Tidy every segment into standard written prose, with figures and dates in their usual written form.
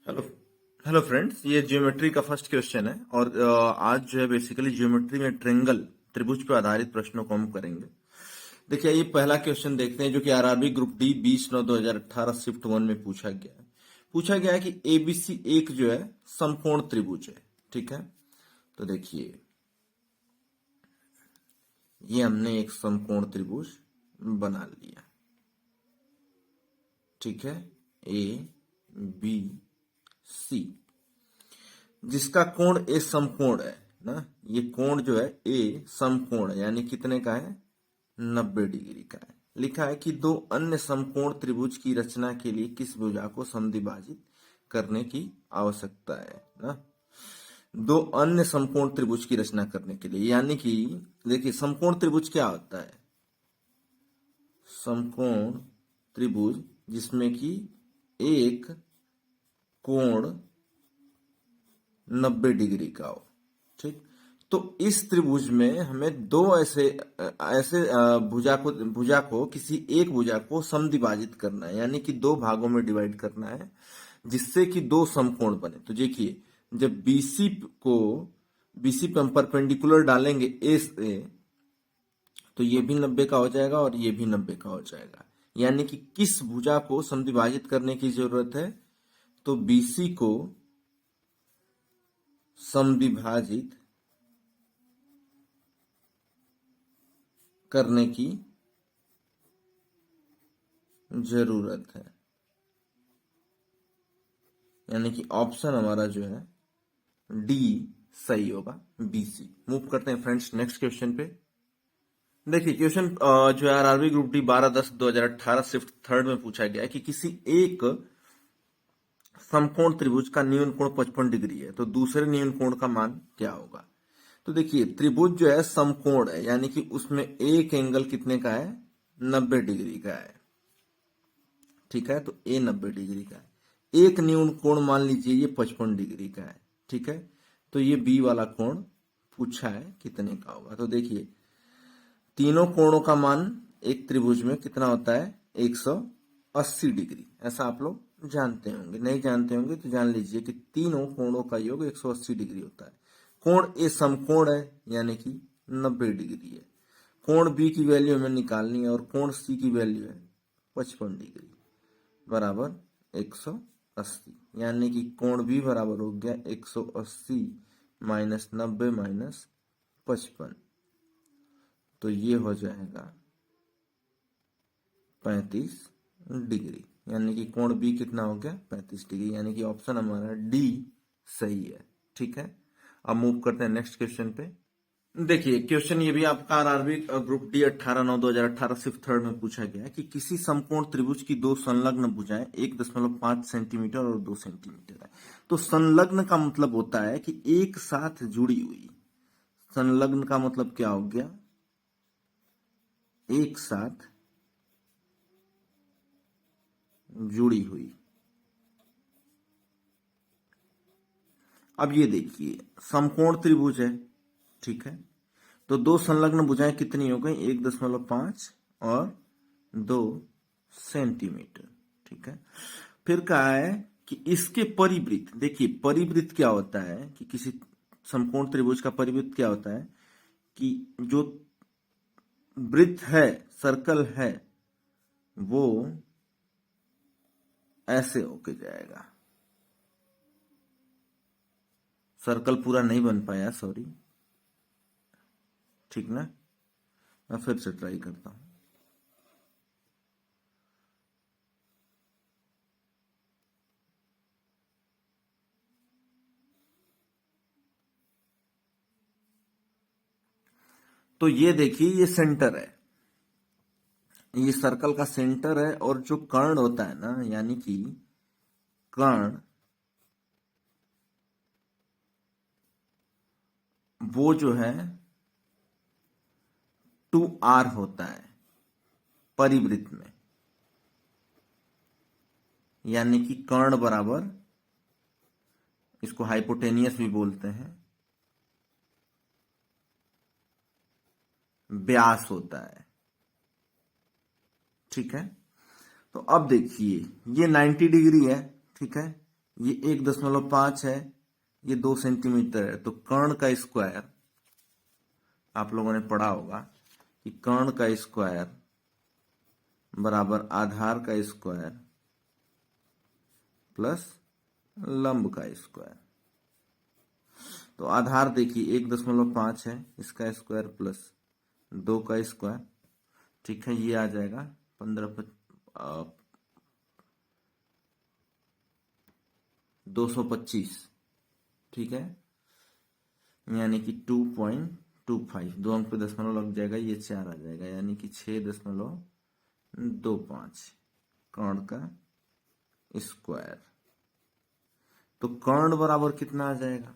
Hello hello friends, ये geometry का first question है और आज जो है बेसिकली ज्योमेट्री में ट्रेंगल त्रिभुज पर आधारित प्रश्नों को हम करेंगे। देखिए, ये पहला क्वेश्चन देखते हैं जो कि आरआरबी ग्रुप डी 20/9/2018 शिफ्ट 1 में पूछा गया है कि एबीसी एक जो है समकोण त्रिभुज है। ठीक है, तो देखिए ये हमने एक समकोण त्रिभुज बना लिया। ठीक है, ए बी सी, जिसका कोण ए समकोण है ना। ये कोण जो है ए समकोण है, यानी कितने का है, 90 डिग्री का है। लिखा है कि दो अन्य समकोण त्रिभुज की रचना के लिए किस भुजा को समद्विभाजित करने की आवश्यकता है ना। दो अन्य समकोण त्रिभुज की रचना करने के लिए, यानी कि देखिए समकोण त्रिभुज क्या होता है। समकोण त्रिभुज जिसमें कि एक कोण 90 डिग्री का हो। ठीक, तो इस त्रिभुज में हमें दो ऐसे ऐसे भुजा को किसी एक भुजा को समद्विभाजित करना है, यानी कि दो भागों में डिवाइड करना है जिससे कि दो समकोण बने। तो देखिए, जब बीसी पे हम परपेंडिकुलर डालेंगे ए से, तो ये भी 90 का हो जाएगा और ये भी 90 का हो जाएगा। यानी कि किस भुजा को समद्विभाजित करने की जरूरत है, तो बीसी को समद्विभाजित करने की जरूरत है। यानी कि ऑप्शन हमारा जो है डी सही होगा, बीसी। मूव करते हैं फ्रेंड्स नेक्स्ट क्वेश्चन पे। देखिए क्वेश्चन जो है आरआरबी ग्रुप डी 12/10/2018 शिफ्ट 3 में पूछा गया है कि किसी एक समकोण त्रिभुज का न्यून कोण 55 डिग्री है, तो दूसरे न्यून कोण का मान क्या होगा। तो देखिए त्रिभुज जो है समकोण है, यानी कि उसमें एक एंगल कितने का है, 90 डिग्री का है। ठीक है, तो ए 90 डिग्री का है। एक न्यून कोण मान लीजिए ये 55 डिग्री का है। ठीक है, तो ये बी वाला कोण पूछा है कितने का होगा। तो देखिए तीनों कोणों का मान एक त्रिभुज में कितना होता है, 180 डिग्री। ऐसा आप लोग जानते होंगे, नहीं जानते होंगे तो जान लीजिए कि तीनों कोणों का योग 180 डिग्री होता है। कोण ए समकोण है, यानी कि 90 डिग्री है। कोण बी की वैल्यू हमें निकालनी है और कोण सी की वैल्यू है 55 डिग्री बराबर 180, यानी कि कोण बी बराबर हो गया 180 माइनस 90 माइनस 55, तो ये हो जाएगा 35 डिग्री। यानी कि कोण बी कितना हो गया, 35 डिग्री। यानी कि ऑप्शन हमारा डी सही है। ठीक है, अब मूव करते हैं नेक्स्ट क्वेश्चन पे। देखिए क्वेश्चन ये भी आपका आरआरबी ग्रुप डी 18/9/2018 शिफ्ट 3 में पूछा गया है कि किसी समकोण त्रिभुज की दो संलग्न भुजाएं 1.5 सेंटीमीटर और 2 सेंटीमीटर है। तो संलग्न का मतलब होता है कि एक साथ जुड़ी हुई। संलग्न का मतलब क्या हो गया, एक साथ जुड़ी हुई। अब ये देखिए समकोण त्रिभुज है। ठीक है, तो दो संलग्न भुजाएं कितनी हो गई, 1.5 और 2 सेंटीमीटर। ठीक है, फिर कहा है कि इसके परिवृत्त, देखिए परिवृत्त क्या होता है कि किसी समकोण त्रिभुज का परिवृत्त क्या होता है कि जो वृत्त है, सर्कल है, वो ऐसे होके जाएगा। सर्कल पूरा नहीं बन पाया, सॉरी। ठीक ना, मैं फिर से ट्राई करता हूं। तो ये देखिए ये सेंटर है, ये सर्कल का सेंटर है, और जो कर्ण होता है ना, यानी कि कर्ण वो जो है 2r होता है परिवृत्त में। यानी कि कर्ण बराबर, इसको हाइपोटेनियस भी बोलते हैं, व्यास होता है। ठीक है, तो अब देखिए ये 90 डिग्री है। ठीक है, ये 1.5 है, ये 2 सेंटीमीटर है, तो कर्ण का स्क्वायर, आप लोगों ने पढ़ा होगा कि कर्ण का स्क्वायर बराबर आधार का स्क्वायर प्लस लंब का स्क्वायर। तो आधार देखिए 1.5 है, इसका स्क्वायर प्लस 2 का स्क्वायर, ठीक है, ये आ जाएगा 225, ठीक है, यानी कि 2.25, 2 अंक पे दशमलव लग जाएगा, ये 4 आ जाएगा, यानी कि 6.25 कर्ण का स्क्वायर। तो कर्ण बराबर कितना आ जाएगा,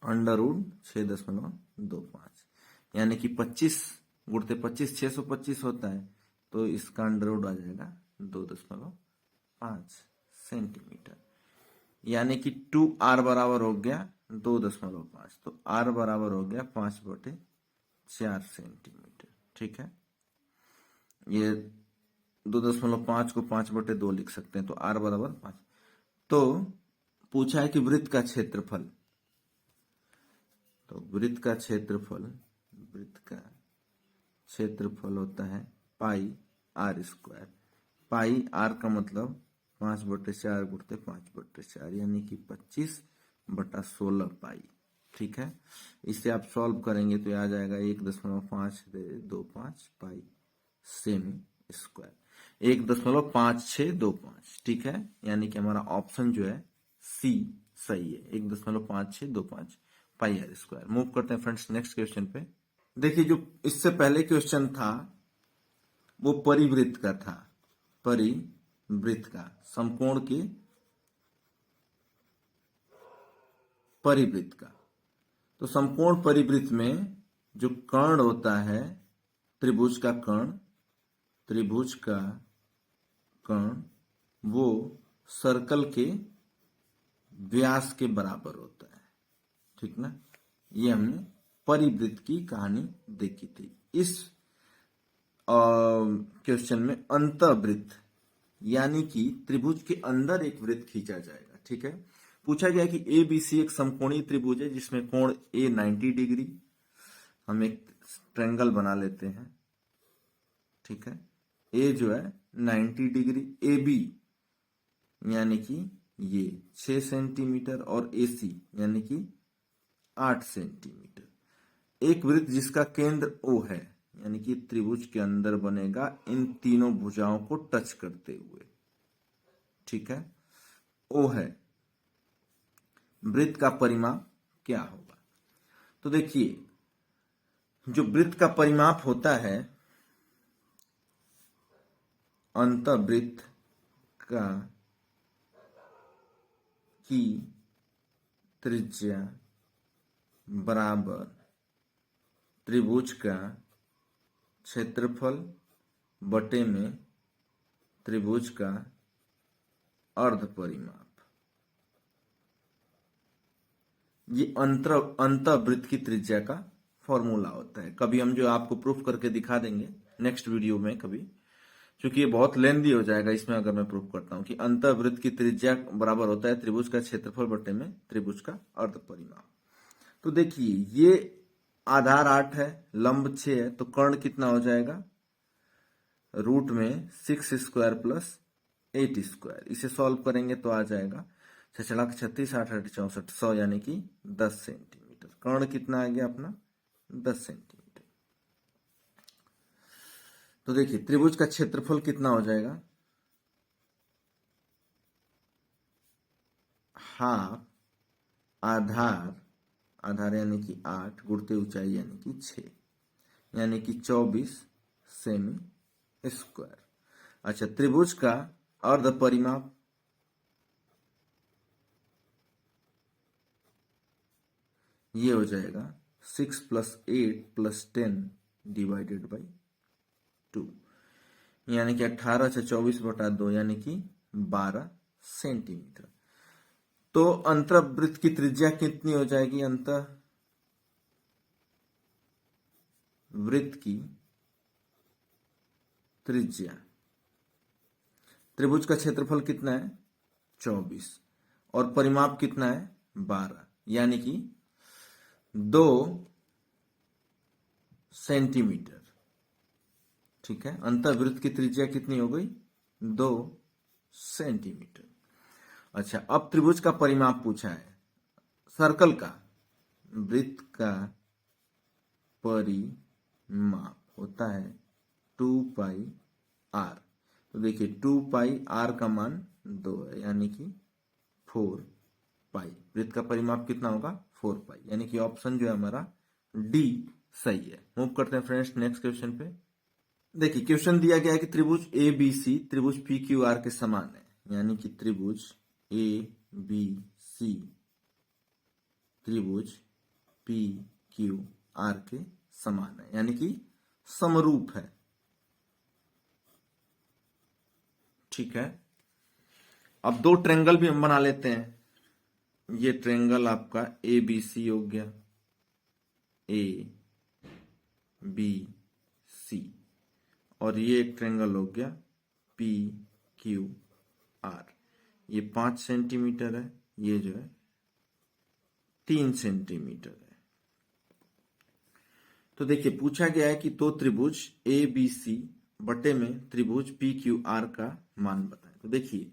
√6.25, यानी कि 25 गुणते 25 625 होता है, तो इसका अंडर आ जाएगा 2.5 सेंटीमीटर, यानी कि 2r बराबर हो गया 2.5, तो r बराबर हो गया 5/4 सेंटीमीटर, ठीक है। ये 2.5 को 5/2 लिख सकते हैं, तो r बराबर 5। तो पूछा है कि वृत्त का क्षेत्रफल, तो वृत्त का क्षेत्रफल होता है πr²। पाई r का मतलब 5/4 गुणते 5/4, यानी कि 25/16 पाई, ठीक है। इसे आप सॉल्व करेंगे तो आ जाएगा 1.525 पाई सेमी स्क्वायर, 1.5625, ठीक है, यानी कि हमारा ऑप्शन जो है सी सही है, 1.5625 पाई आर स्क्वायर। मूव करते हैं फ्रेंड्स नेक्स्ट क्वेश्चन पे। देखिए जो इससे पहले क्वेश्चन था वो परिवृत्त का था, परिवृत्त का, समकोण के परिवृत्त का। तो समकोण परिवृत्त में जो कर्ण होता है, त्रिभुज का कर्ण वो सर्कल के व्यास के बराबर होता है, ठीक ना। ये हमने परिवृत्त की कहानी देखी थी। इस क्वेश्चन में अंतःवृत्त यानी कि त्रिभुज के अंदर एक वृत्त खींचा जाएगा, ठीक है। पूछा गया कि ए बी सी एक समकोणीय त्रिभुज है जिसमें कोण ए 90 डिग्री, हम एक ट्रायंगल बना लेते हैं, ठीक है। ए जो है 90 डिग्री, ए बी यानी कि ये 6 सेंटीमीटर और ए सी यानी कि 8 सेंटीमीटर। एक वृत्त जिसका केंद्र ओ है, यानी कि त्रिभुज के अंदर बनेगा इन तीनों भुजाओं को टच करते हुए, ठीक है, ओ है। वृत्त का परिमाप क्या होगा? तो देखिए जो वृत्त का परिमाप होता है, अंतःवृत्त का की त्रिज्या बराबर त्रिभुज का क्षेत्रफल बटे में त्रिभुज का अर्ध परिमाप। ये अंतःवृत्त की त्रिज्या का फॉर्मूला होता है। कभी हम जो आपको प्रूफ करके दिखा देंगे नेक्स्ट वीडियो में कभी, क्योंकि ये बहुत लेंदी हो जाएगा इसमें अगर मैं प्रूफ करता हूं कि अंतःवृत्त की त्रिज्या बराबर होता है त्रिभुज का क्षेत्रफल बटे में त्रिभुज का अर्ध परिमाप। तो देखिए ये आधार 8 है, लंब 6 है, तो कर्ण कितना हो जाएगा, रूट में 6 स्क्वायर प्लस 8 स्क्वायर। इसे सॉल्व करेंगे तो आ जाएगा 6 36 8 8 64 100, यानी कि 10 सेंटीमीटर। कर्ण कितना आ गया अपना 10 सेंटीमीटर। तो देखिए त्रिभुज का क्षेत्रफल कितना हो जाएगा, हाफ आधार यानी कि 8 गुणते ऊंचाई यानी कि 6, यानी कि 24 सेमी स्क्वायर। अच्छा त्रिभुज का अर्ध परिमाप, ये हो जाएगा 6 + 8 + 10 डिवाइडेड बाई 2, यानी कि 18 से 24/2 यानी कि 12 सेंटीमीटर। तो अंतःवृत्त की त्रिज्या कितनी हो जाएगी, अंतःवृत्त की त्रिज्या त्रिभुज का क्षेत्रफल कितना है 24 और परिमाप कितना है 12, यानी कि 2 सेंटीमीटर। ठीक है, अंतःवृत्त की त्रिज्या कितनी हो गई 2 सेंटीमीटर। अच्छा, अब त्रिभुज का परिमाप पूछा है, सर्कल का, वृत्त का परिमाप होता है 2 पाई आर। तो देखिए 2 पाई आर का मान 2 है, यानी कि 4 पाई। वृत्त का परिमाप कितना होगा 4 पाई, यानी कि ऑप्शन जो है हमारा डी सही है। मूव करते हैं फ्रेंड्स नेक्स्ट क्वेश्चन पे। देखिए क्वेश्चन दिया गया है कि त्रिभुज ए बी सी त्रिभुज पी क्यू आर के समान है, यानी कि त्रिभुज ए बी सी त्रिभुज पी क्यू आर के समान है, यानी कि समरूप है। ठीक है, अब 2 ट्रायंगल भी हम बना लेते हैं। ये ट्रायंगल आपका ए बी सी हो गया, ए बी सी, और ये एक ट्रायंगल हो गया पी क्यू आर। ये 5 सेंटीमीटर है, ये जो है 3 सेंटीमीटर है। तो देखिए पूछा गया है कि तो त्रिभुज ए बी सी बटे में त्रिभुज पी क्यू आर का मान बताएं। तो देखिए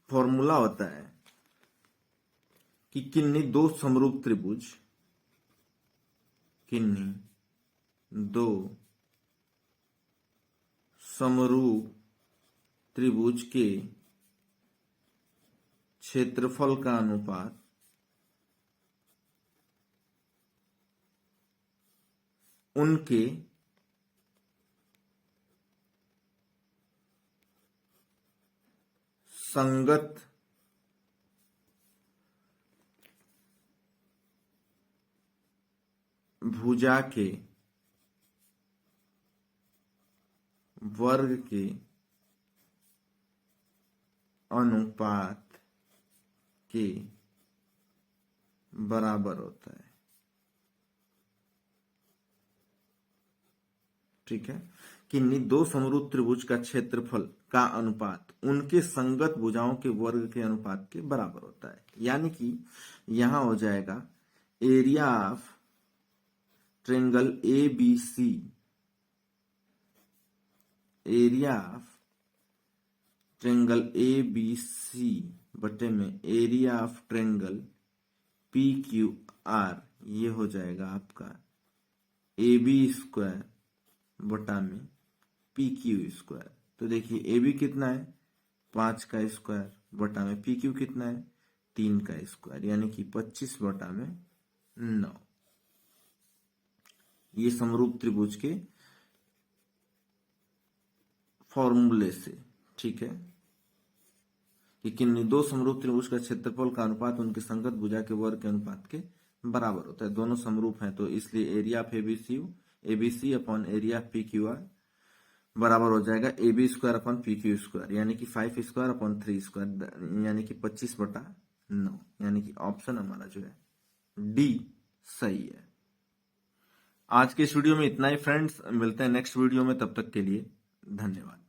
फॉर्मूला होता है कि किन्हीं 2 समरूप त्रिभुज, किन्हीं 2 समरूप त्रिभुज के क्षेत्रफल का अनुपात उनके संगत भुजा के वर्ग के अनुपात के बराबर होता है। ठीक है, किन्हीं 2 समरूप त्रिभुज का क्षेत्रफल का अनुपात उनके संगत भुजाओं के वर्ग के अनुपात के बराबर होता है, यानी कि यहां हो जाएगा area of triangle A B C, area of triangle A B C बटे में area of triangle P Q R, ये हो जाएगा आपका ए बी स्क्वायर बटा में पी क्यू स्क्वायर। तो देखिए ए बी कितना है 5 का स्क्वायर बटा में पी क्यू कितना है 3 का स्क्वायर, यानी कि 25 बटा में 9। ये समरूप त्रिभुज के फॉर्मूले से। ठीक है, कि किन्हीं 2 समरूप त्रिभुज का क्षेत्रफल का अनुपात उनके संगत भुजा के वर्ग के अनुपात के बराबर होता है। दोनों समरूप हैं, तो इसलिए area of ABC upon area of P Q R बराबर हो जाएगा A B square upon P Q square, यानी कि 5 स्क्वायर अपॉन 3 स्क्वायर, यानी कि 25 बटा 9, यानी कि ऑप्शन हमारा जो है डी सही है। आज के इस वीडियो में इतना ही फ्रेंड्स, मिलते हैं नेक्स्ट वीडियो में, तब तक के लिए धन्यवाद।